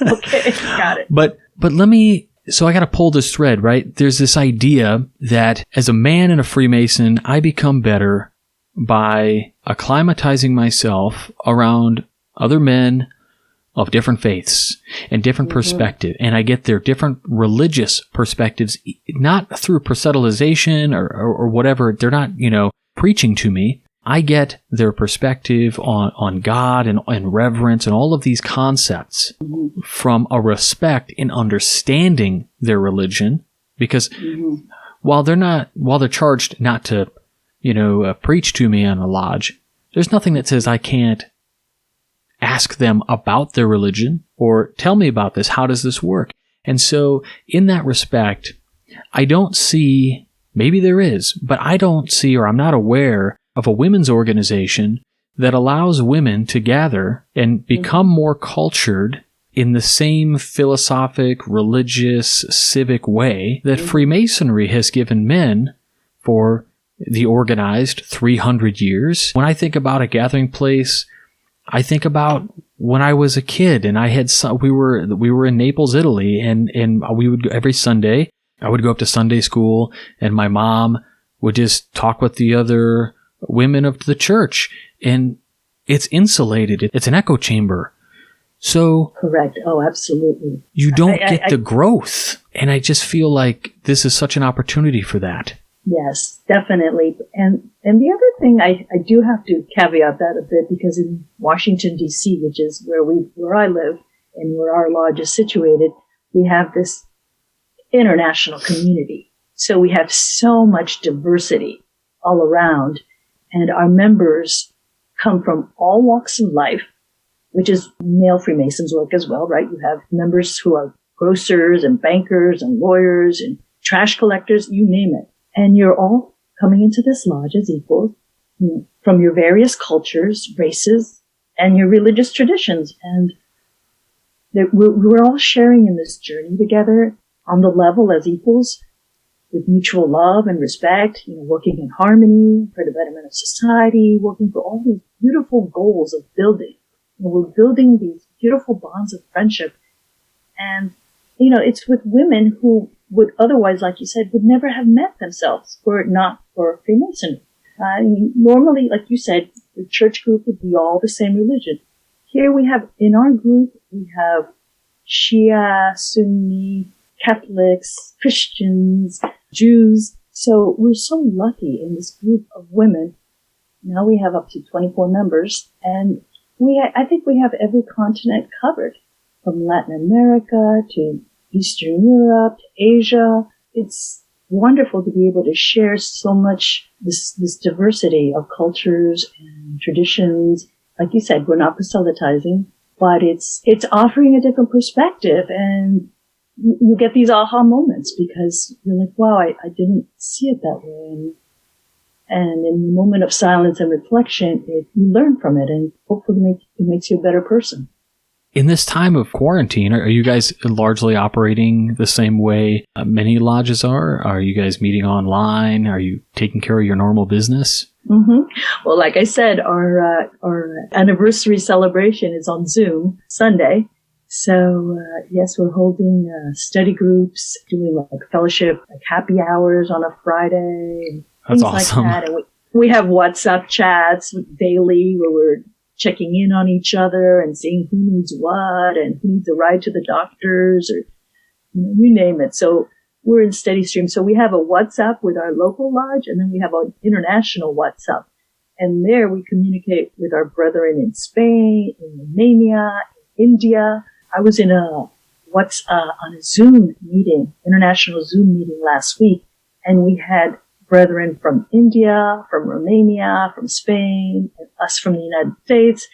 S2: Okay, got it.
S1: But let me. So I got to pull this thread, right? There's this idea that as a man and a Freemason, I become better by acclimatizing myself around other men of different faiths and different perspective. And I get their different religious perspectives, not through proselytization or whatever. They're not, preaching to me. I get their perspective on God and reverence and all of these concepts from a respect in understanding their religion, because while they're charged not to, preach to me in a lodge, there's nothing that says I can't ask them about their religion or tell me about this. How does this work? And so in that respect, I don't see, maybe there is, but I don't see, or I'm not aware of a women's organization that allows women to gather and become more cultured in the same philosophic, religious, civic way that Freemasonry has given men for the organized 300 years. When I think about a gathering place, I think about when I was a kid and we were in Naples, Italy, and we would every Sunday, I would go up to Sunday school, and my mom would just talk with the other women of the church, and it's insulated. It's an echo chamber. So
S2: correct. Oh, absolutely.
S1: You don't get the growth, and I just feel like this is such an opportunity for that.
S2: Yes, definitely. And the other thing, I do have to caveat that a bit, because in Washington, D.C., which is where I live and where our lodge is situated, we have this international community. So we have so much diversity all around, and our members come from all walks of life, which is male Freemasons work as well, right? You have members who are grocers and bankers and lawyers and trash collectors, you name it. And you're all coming into this lodge as equals, from your various cultures, races, and your religious traditions. And we're all sharing in this journey together on the level as equals, with mutual love and respect, working in harmony for the betterment of society, working for all these beautiful goals of building. We're building these beautiful bonds of friendship. And, it's with women who would otherwise, like you said, would never have met themselves were it not for Freemasonry. Normally, like you said, the church group would be all the same religion. Here we have, in our group, we have Shia, Sunni, Catholics, Christians, Jews. So we're so lucky in this group of women. Now we have up to 24 members, and I think we have every continent covered, from Latin America to Eastern Europe, to Asia. It's wonderful to be able to share so much this diversity of cultures and traditions like you said, we're not proselytizing, but it's offering a different perspective, and you get these aha moments because you're like, wow, I didn't see it that way. And in the moment of silence and reflection, you learn from it, and hopefully it makes you a better person.
S1: In this time of quarantine, are you guys largely operating the same way many lodges are? Are you guys meeting online? Are you taking care of your normal business?
S2: Mm-hmm. Well, like I said, our anniversary celebration is on Zoom Sunday. So, yes, we're holding study groups, doing like fellowship, like happy hours on a Friday, and
S1: That's
S2: things
S1: awesome.
S2: like that. And we have WhatsApp chats daily where we're checking in on each other and seeing who needs what and who needs a ride to the doctors or you name it. So we're in steady stream. So we have a WhatsApp with our local lodge, and then we have an international WhatsApp. And there we communicate with our brethren in Spain, in Romania, in India. I was in on a Zoom meeting, international Zoom meeting last week, and we had brethren from India, from Romania, from Spain, and us from the United States.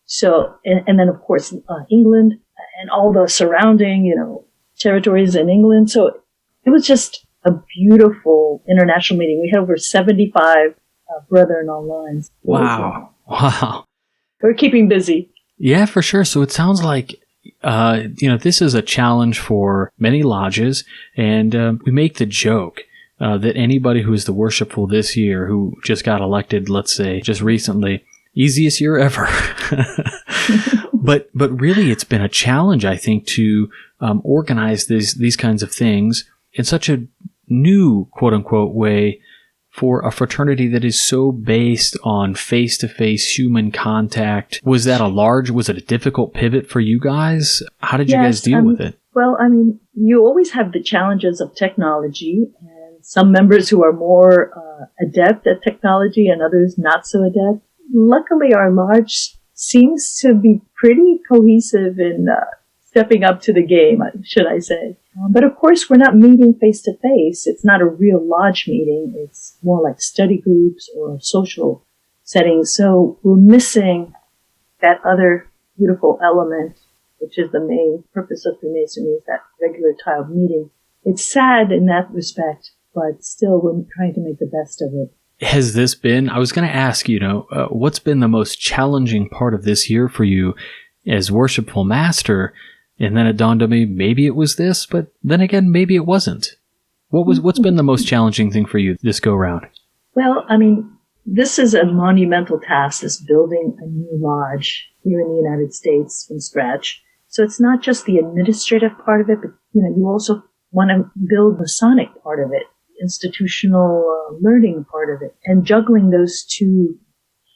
S2: So, and then of course England and all the surrounding, territories in England. So it was just a beautiful international meeting. We had over 75 brethren online.
S1: Wow.
S2: We're keeping busy.
S1: Yeah, for sure. So it sounds like, this is a challenge for many lodges, and we make the joke that anybody who is the worshipful this year, who just got elected, let's say, just recently, easiest year ever. But really, it's been a challenge, I think, to organize these kinds of things in such a new, quote unquote, way for a fraternity that is so based on face-to-face human contact. Was it a difficult pivot for you guys? How did you guys deal with it?
S2: Well, you always have the challenges of technology, and some members who are more adept at technology and others not so adept. Luckily, our lodge seems to be pretty cohesive in stepping up to the game, should I say. But of course, we're not meeting face to face. It's not a real lodge meeting. It's more like study groups or social settings. So we're missing that other beautiful element, which is the main purpose of Freemasonry, is that regular tiled meeting. It's sad in that respect, but still we're trying to make the best of it.
S1: Has this been, I was going to ask, what's been the most challenging part of this year for you as worshipful master? And then it dawned on me, maybe it was this, but then again, maybe it wasn't. What's been the most challenging thing for you this go round?
S2: Well, this is a monumental task, this building a new lodge here in the United States from scratch. So it's not just the administrative part of it, but, you also want to build the Masonic part of it, institutional learning part of it. And juggling those two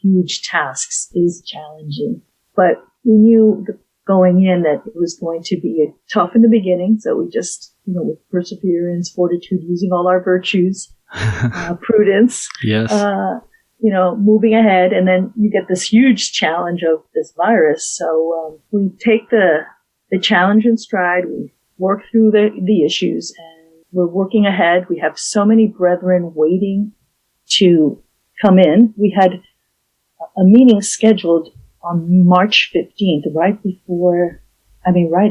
S2: huge tasks is challenging. But we knew going in that it was going to be tough in the beginning. So we just, with perseverance, fortitude, using all our virtues, prudence,
S1: yes,
S2: moving ahead. And then you get this huge challenge of this virus. So we take the challenge in stride. We work through the issues, and we're working ahead. We have so many brethren waiting to come in. We had a meeting scheduled on March 15th, right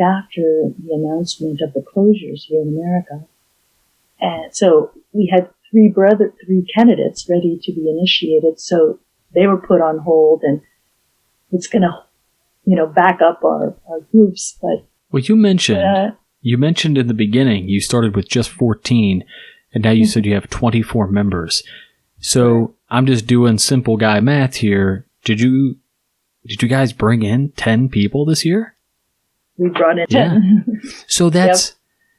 S2: after the announcement of the closures here in America. And so we had three candidates ready to be initiated. So they were put on hold, and it's going to, back up our groups. But
S1: well, you mentioned in the beginning, you started with just 14, and now you said you have 24 members. So I'm just doing simple guy math here. Did you guys bring in 10 people this year?
S2: We brought in 10.
S1: Yeah. So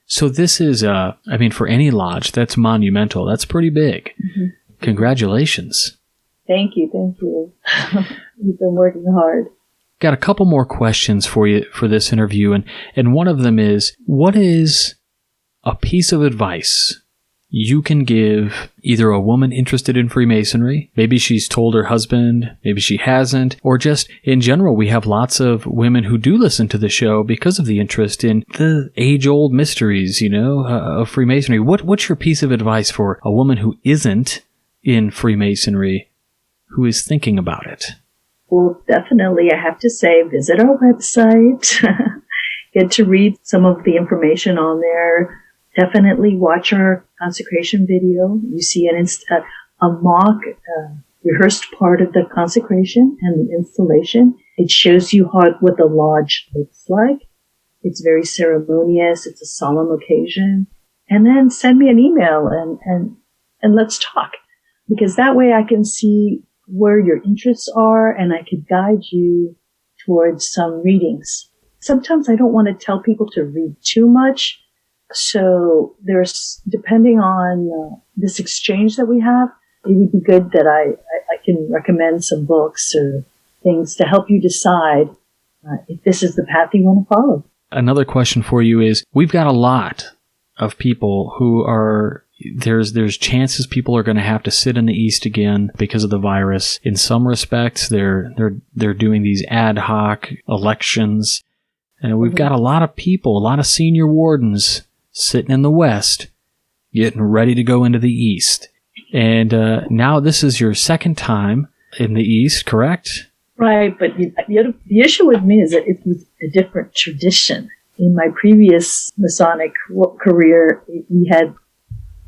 S1: so this is, for any lodge, that's monumental. That's pretty big. Mm-hmm. Congratulations.
S2: Thank you. You've been working hard.
S1: Got a couple more questions for you for this interview. And one of them is, what is a piece of advice you can give either a woman interested in Freemasonry, maybe she's told her husband, maybe she hasn't, or just in general, we have lots of women who do listen to the show because of the interest in the age-old mysteries, of Freemasonry. What's your piece of advice for a woman who isn't in Freemasonry, who is thinking about it?
S2: Well, definitely, I have to say, visit our website. Get to read some of the information on there. Definitely watch our consecration video. You see a mock rehearsed part of the consecration and the installation. It shows you what the lodge looks like. It's very ceremonious. It's a solemn occasion. And then send me an email and let's talk. Because that way I can see where your interests are and I can guide you towards some readings. Sometimes I don't want to tell people to read too much. So depending on this exchange that we have, it would be good that I can recommend some books or things to help you decide if this is the path you want to follow.
S1: Another question for you is, we've got a lot of people who are, there's chances people are going to have to sit in the East again because of the virus. In some respects, they're doing these ad hoc elections. And we've got a lot of people, a lot of senior wardens sitting in the West, getting ready to go into the East. And now this is your second time in the East, correct?
S2: Right, but the issue with me is that it was a different tradition. In my previous Masonic career, we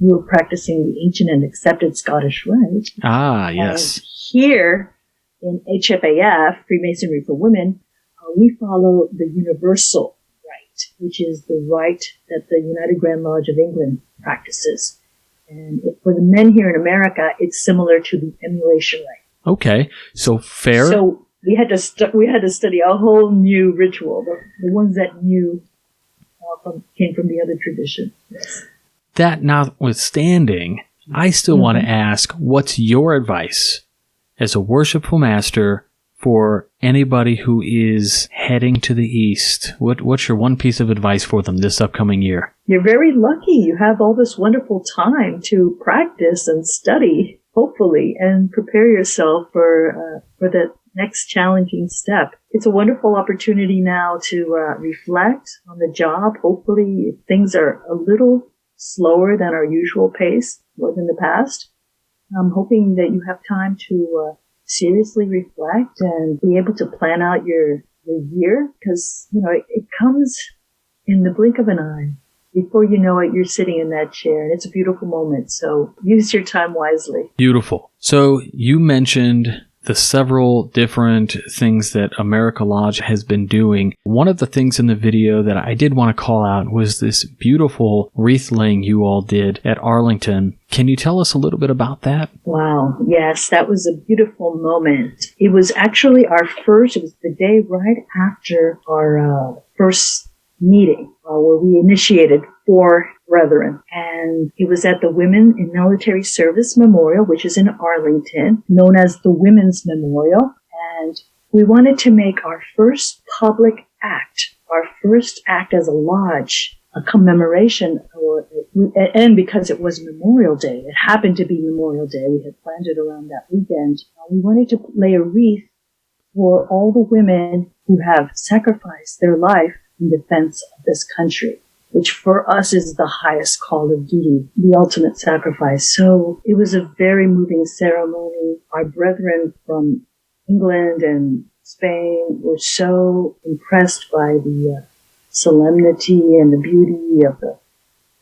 S2: were practicing the ancient and accepted Scottish Rite.
S1: Ah, yes.
S2: And here in HFAF, Freemasonry for Women, we follow the universal rite, which is the rite that the United Grand Lodge of England practices. And for the men here in America, it's similar to the emulation rite.
S1: Okay, so fair.
S2: So we had to study a whole new ritual. The ones that came from the other tradition. Yes.
S1: That notwithstanding, I still want to ask, what's your advice as a worshipful master for anybody who is heading to the East? What's your one piece of advice for them this upcoming year?
S2: You're very lucky. You have all this wonderful time to practice and study, hopefully, and prepare yourself for the next challenging step. It's a wonderful opportunity now to reflect on the job. Hopefully, things are a little slower than our usual pace was in the past. I'm hoping that you have time to seriously reflect and be able to plan out your year, because it comes in the blink of an eye. Before you know it, you're sitting in that chair, and it's a beautiful moment. So use your time wisely.
S1: Beautiful. So you mentioned the several different things that America Lodge has been doing. One of the things in the video that I did want to call out was this beautiful wreath laying you all did at Arlington. Can you tell us a little bit about that?
S2: Wow. Yes, that was a beautiful moment. It was actually it was the day right after our first meeting where we initiated 4 brethren. And it was at the Women in Military Service Memorial, which is in Arlington, known as the Women's Memorial. And we wanted to make our first public act, our first act as a lodge, a commemoration, and because it was Memorial Day, it happened to be Memorial Day, we had planned it around that weekend, we wanted to lay a wreath for all the women who have sacrificed their life in defense of this country, which for us is the highest call of duty, the ultimate sacrifice. So it was a very moving ceremony. Our brethren from England and Spain were so impressed by the solemnity and the beauty of the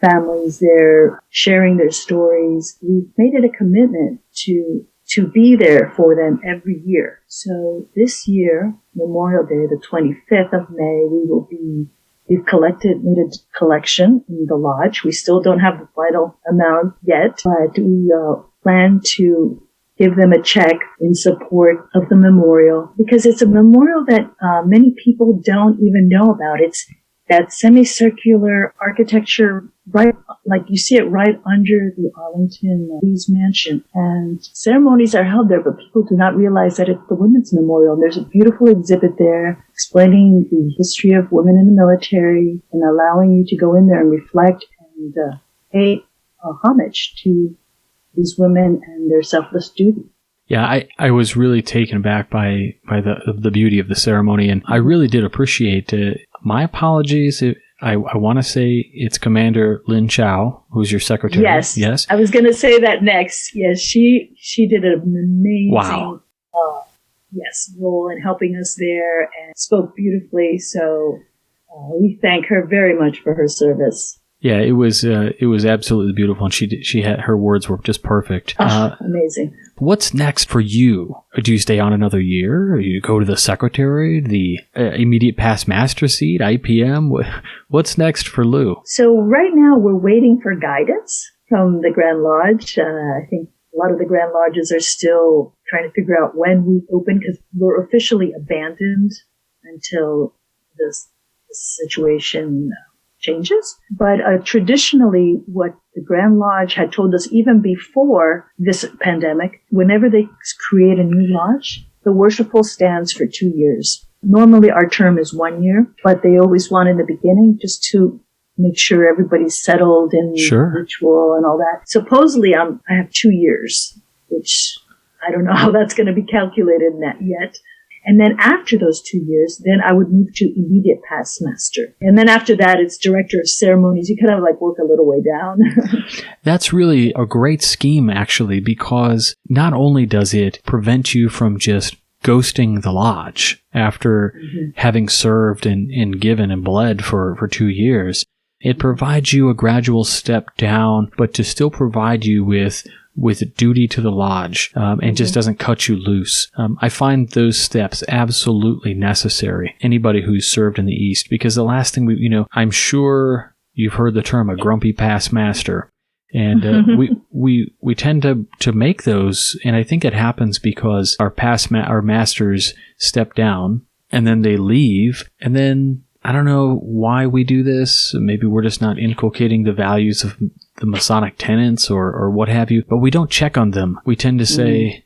S2: families there, sharing their stories. We've made it a commitment to be there for them every year. So this year, Memorial Day, the 25th of May, we've made a collection in the lodge. We still don't have the final amount yet, but we plan to give them a check in support of the memorial, because it's a memorial that many people don't even know about. It's that semicircular architecture, right, like you see it right under the Arlington Police Mansion. And ceremonies are held there, but people do not realize that it's the Women's Memorial. And there's a beautiful exhibit there explaining the history of women in the military and allowing you to go in there and reflect and pay homage to these women and their selfless duty.
S1: Yeah, I was really taken aback by the beauty of the ceremony, and I really did appreciate it. My apologies. I want to say it's Commander Lin Chow, who's your secretary.
S2: Yes. I was going to say that next. Yes, she did an amazing role in helping us there and spoke beautifully. So we thank her very much for her service.
S1: Yeah, it was absolutely beautiful, and she had her words were just perfect.
S2: Amazing.
S1: What's next for you? Do you stay on another year? Or you go to the secretary, the immediate past master seat, IPM? What's next for Lou?
S2: So right now we're waiting for guidance from the Grand Lodge. I think a lot of the Grand Lodges are still trying to figure out when we open, because we're officially abandoned until this situation changes. But traditionally, what the Grand Lodge had told us even before this pandemic, whenever they create a new lodge, the worshipful stands for 2 years. Normally our term is 1 year, but they always want in the beginning just to make sure everybody's settled in ritual and all that. Supposedly I have 2 years, which I don't know how that's going to be calculated yet. And then after those 2 years, then I would move to immediate past master. And then after that, it's director of ceremonies. You kind of like work a little way down.
S1: That's really a great scheme, actually, because not only does it prevent you from just ghosting the lodge after having served and given and bled for 2 years, it provides you a gradual step down, but to still provide you with duty to the lodge, and just doesn't cut you loose. I find those steps absolutely necessary. Anybody who's served in the East, because the last thing I'm sure you've heard the term a grumpy past master, and we tend to make those, and I think it happens because our masters step down and then they leave, and then I don't know why we do this. Maybe we're just not inculcating the values of the Masonic tenets or what have you, but we don't check on them. We tend to say,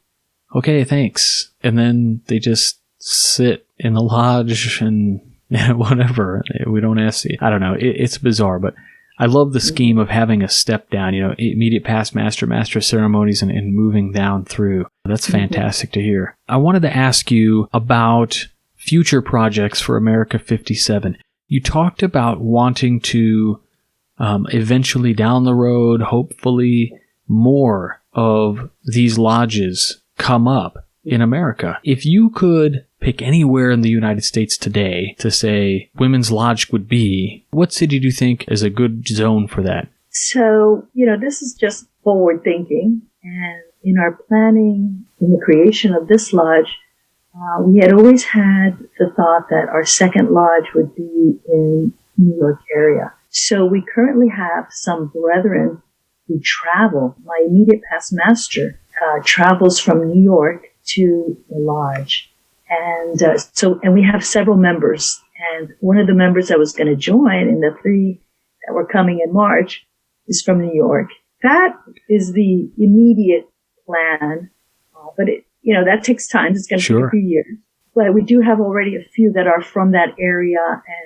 S1: okay, thanks. And then they just sit in the lodge and whatever. We don't ask. I don't know. It's bizarre, but I love the scheme of having a step down, immediate past master of ceremonies and moving down through. That's fantastic to hear. I wanted to ask you about future projects for America 57. You talked about wanting to eventually down the road, hopefully more of these lodges come up in America. If you could pick anywhere in the United States today to say Women's Lodge would be, what city do you think is a good zone for that?
S2: So, this is just forward thinking. And in our planning, in the creation of this lodge, we had always had the thought that our second lodge would be in New York area. So we currently have some brethren who travel. My immediate past master travels from New York to the lodge. And and we have several members. And one of the members that was going to join in the 3 that were coming in March is from New York. That is the immediate plan. But that takes time. It's going to take a few years. But we do have already a few that are from that area,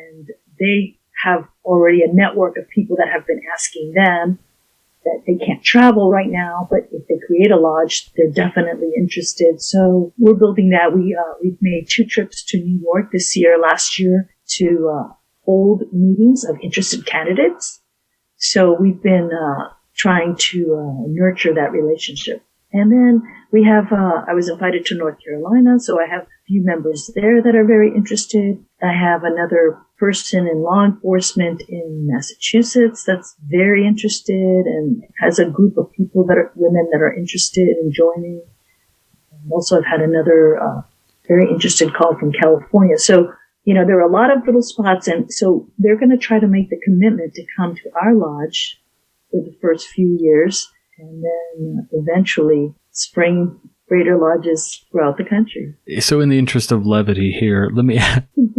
S2: and they have already a network of people that have been asking them that they can't travel right now, but if they create a lodge, they're definitely interested. So we're building that. We've made 2 trips to New York last year, to hold meetings of interested candidates. So we've been trying to nurture that relationship. And then we have, I was invited to North Carolina, so I have a few members there that are very interested. I have another person in law enforcement in Massachusetts that's very interested and has a group of people women that are interested in joining. And also I've had another very interested call from California. So, there are a lot of little spots, and so they're going to try to make the commitment to come to our lodge for the first few years, and then eventually spring greater lodges throughout the country.
S1: So in the interest of levity here, let me,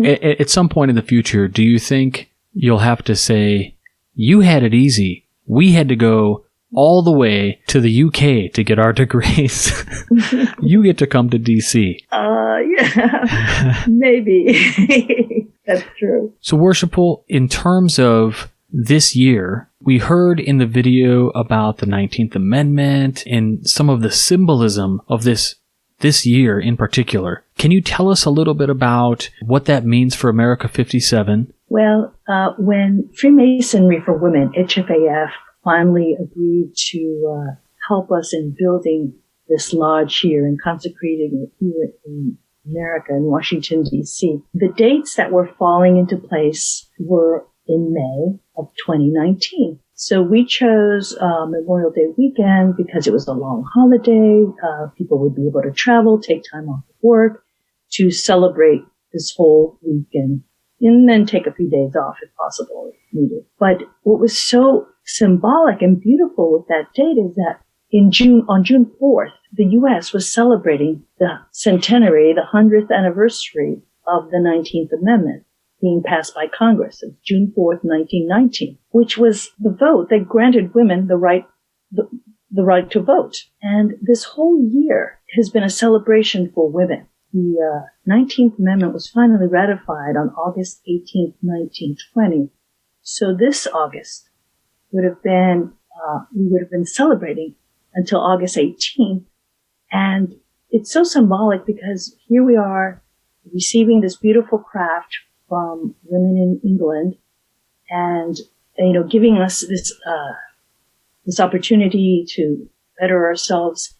S1: at some point in the future, do you think you'll have to say, you had it easy, we had to go all the way to the UK to get our degrees. You get to come to DC.
S2: Yeah, maybe. That's true.
S1: So Worshipful, in terms of this year, we heard in the video about the 19th Amendment and some of the symbolism of this year in particular. Can you tell us a little bit about what that means for America 57?
S2: Well, when Freemasonry for Women, HFAF, finally agreed to help us in building this lodge here and consecrating it here in America in Washington, D.C. The dates that were falling into place were in May of 2019. So we chose Memorial Day weekend because it was a long holiday. People would be able to travel, take time off of work to celebrate this whole weekend, and then take a few days off if possible, if needed. But what was so symbolic and beautiful with that date is that on June 4th, the U.S. was celebrating the centenary, the 100th anniversary of the 19th Amendment being passed by Congress. It's June 4th, 1919, which was the vote that granted women the right to vote. And this whole year has been a celebration for women. The 19th Amendment was finally ratified on August 18th, 1920. So this August would have been, we would have been celebrating until August 18th. And it's so symbolic because here we are receiving this beautiful craft from women in England and, giving us this opportunity to better ourselves.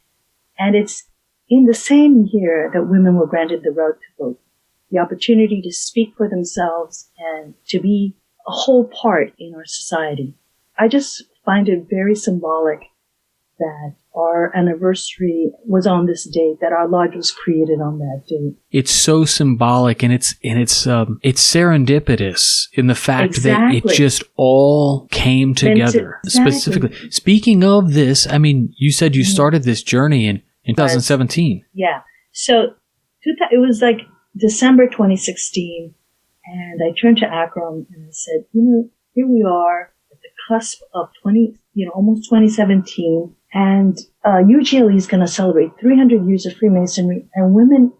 S2: And it's in the same year that women were granted the right to vote, the opportunity to speak for themselves and to be a whole part in our society. I just find it very symbolic that our anniversary was on this date, that our lodge was created on that date.
S1: It's so symbolic, and it's serendipitous in the fact that it just all came together. Specifically, speaking of this, I mean, you said you started this journey in 2017.
S2: Yeah. So it was like December 2016, and I turned to Akram and I said, here we are at the cusp of almost 2017. And UGLE is going to celebrate 300 years of Freemasonry, and women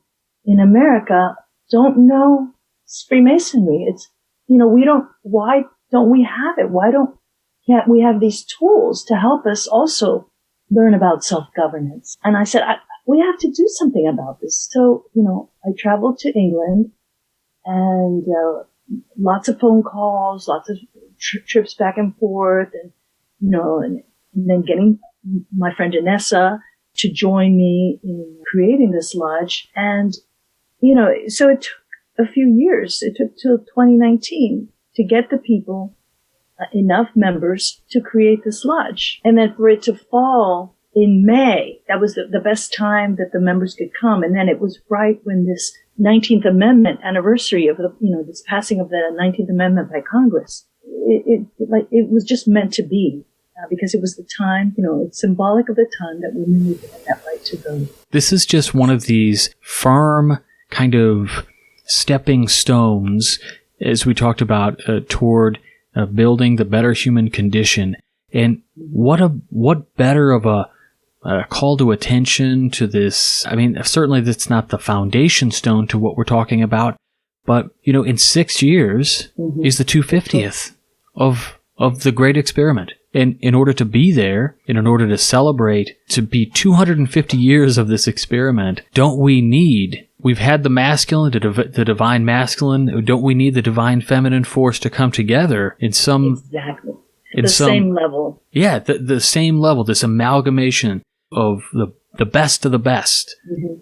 S2: in America don't know Freemasonry. It's, why don't we have it? Why don't we have these tools to help us also learn about self-governance? And I said, we have to do something about this. So, I traveled to England, and lots of phone calls, lots of trips back and forth, and, and then getting my friend Inessa to join me in creating this lodge. And, so it took a few years. It took till 2019 to get the people, enough members to create this lodge. And then for it to fall in May, that was the best time that the members could come. And then it was right when this 19th Amendment anniversary of this passing of the 19th Amendment by Congress, it was just meant to be. Because it was the time, it's symbolic of the time that women would get that right to vote.
S1: This is just one of these firm kind of stepping stones, as we talked about, toward building the better human condition. And what better of a call to attention to this? I mean, certainly that's not the foundation stone to what we're talking about, but, in 6 years is the 250th of the great experiment. And in order to be there, and in order to celebrate, to be 250 years of this experiment, we've had the masculine, the divine masculine, don't we need the divine feminine force to come together in some...
S2: Exactly. Same level.
S1: Yeah, the same level, this amalgamation of the best of the best.
S2: Mm-hmm.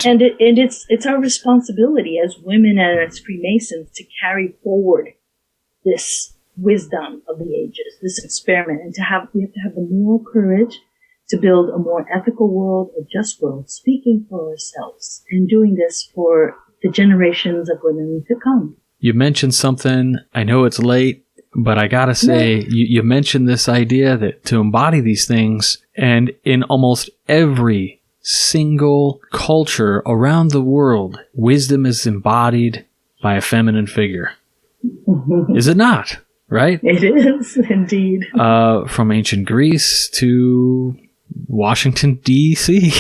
S2: And it's our responsibility as women and as Freemasons to carry forward this wisdom of the ages, this experiment, and we have to have the moral courage to build a more ethical world, a just world, speaking for ourselves, and doing this for the generations of women to come.
S1: You mentioned something, I know it's late, but I gotta say, you mentioned this idea that to embody these things, and in almost every single culture around the world, wisdom is embodied by a feminine figure. Is it not? Right?
S2: It is, indeed.
S1: From ancient Greece to Washington, D.C.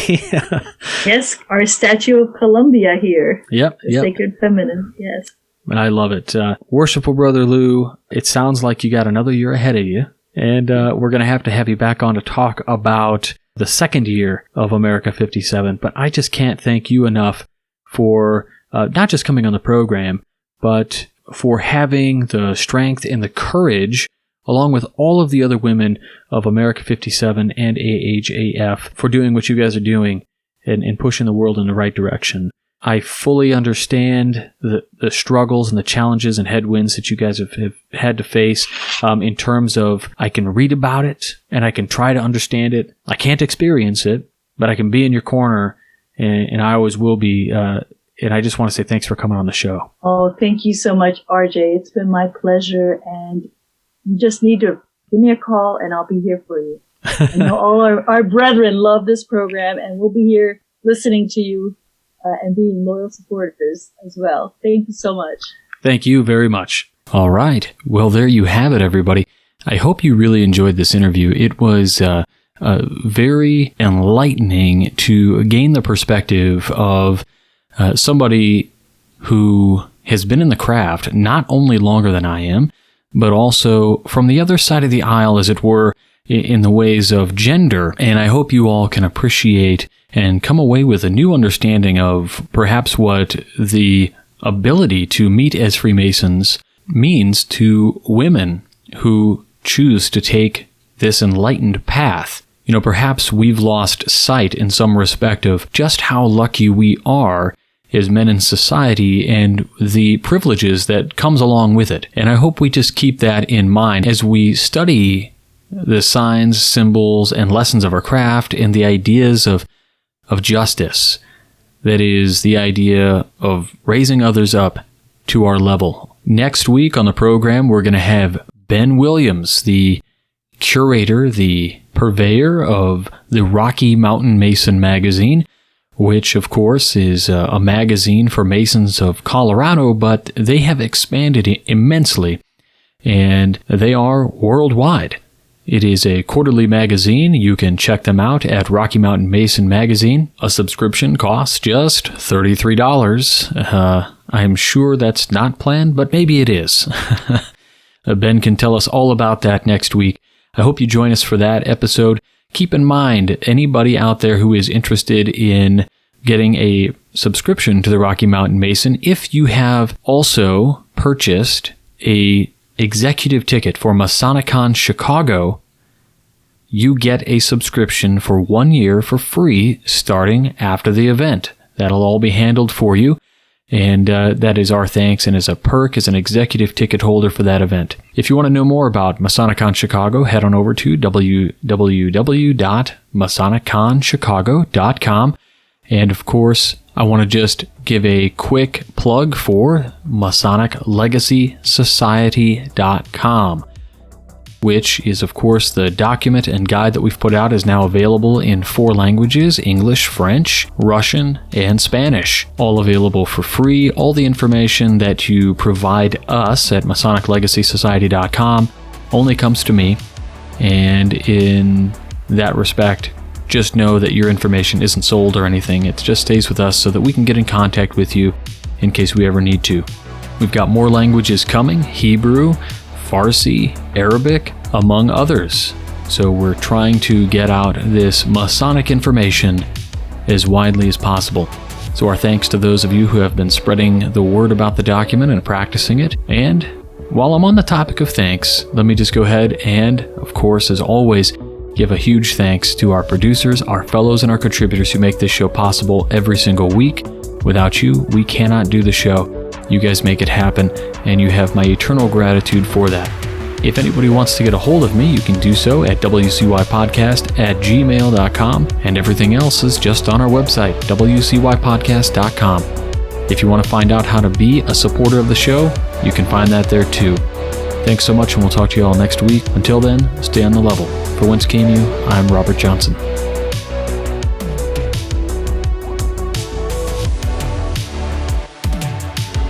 S2: Yes, our Statue of Columbia here.
S1: Yep.
S2: Sacred feminine, yes.
S1: And I love it. Worshipful Brother Lou, it sounds like you got another year ahead of you. And we're going to have you back on to talk about the second year of America 57. But I just can't thank you enough for not just coming on the program, but for having the strength and the courage, along with all of the other women of America 57 and AHAF, for doing what you guys are doing and pushing the world in the right direction. I fully understand the struggles and the challenges and headwinds that you guys have had to face in terms of I can read about it and I can try to understand it. I can't experience it, but I can be in your corner, and I always will be. And I just want to say thanks for coming on the show.
S2: Oh, thank you so much, RJ. It's been my pleasure, and you just need to give me a call and I'll be here for you. I know all our brethren love this program, and we'll be here listening to you and being loyal supporters as well. Thank you so much.
S1: Thank you very much. All right. Well, there you have it, everybody. I hope you really enjoyed this interview. It was very enlightening to gain the perspective of somebody who has been in the craft not only longer than I am, but also from the other side of the aisle, as it were, in the ways of gender. And I hope you all can appreciate and come away with a new understanding of perhaps what the ability to meet as Freemasons means to women who choose to take this enlightened path. You know, perhaps we've lost sight in some respect of just how lucky we are as men in society and the privileges that comes along with it. And I hope we just keep that in mind as we study the signs, symbols, and lessons of our craft and the ideas of justice. That is the idea of raising others up to our level. Next week on the program, we're going to have Ben Williams, the curator, the purveyor of the Rocky Mountain Mason magazine, which of course is a magazine for Masons of Colorado, but they have expanded immensely and they are worldwide. It is a quarterly magazine. You can check them out at Rocky Mountain Mason Magazine. A subscription costs just $33. I'm sure that's not planned, but maybe it is. Ben can tell us all about that next week. I hope you join us for that episode. Keep in mind, anybody out there who is interested in getting a subscription to the Rocky Mountain Mason, if you have also purchased a executive ticket for MasoniCon Chicago, you get a subscription for 1 year for free starting after the event. That'll all be handled for you, and that is our thanks and as a perk as an executive ticket holder for that event. If you want to know more about MasoniCon Chicago, head on over to www.masoniconchicago.com. And of course, I want to just give a quick plug for MasonicLegacySociety.com, which is, of course, the document and guide that we've put out is now available in 4 languages: English, French, Russian, and Spanish. All available for free. All the information that you provide us at MasonicLegacySociety.com only comes to me. And in that respect, just know that your information isn't sold or anything. It just stays with us so that we can get in contact with you in case we ever need to. We've got more languages coming: Hebrew, Farsi, Arabic, among others. So we're trying to get out this Masonic information as widely as possible. So our thanks to those of you who have been spreading the word about the document and practicing it. And while I'm on the topic of thanks, let me just go ahead and, of course, as always, give a huge thanks to our producers, our fellows, and our contributors who make this show possible every single week. Without you, we cannot do the show. You guys make it happen, and you have my eternal gratitude for that. If anybody wants to get a hold of me, you can do so at wcypodcast@gmail.com, and everything else is just on our website, wcypodcast.com. If you want to find out how to be a supporter of the show, you can find that there too. Thanks so much, and we'll talk to you all next week. Until then, stay on the level. For Whence Came You, I'm Robert Johnson.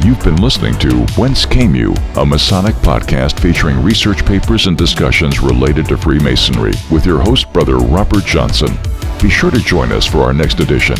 S4: You've been listening to Whence Came You, a Masonic podcast featuring research papers and discussions related to Freemasonry with your host, Brother Robert Johnson. Be sure to join us for our next edition.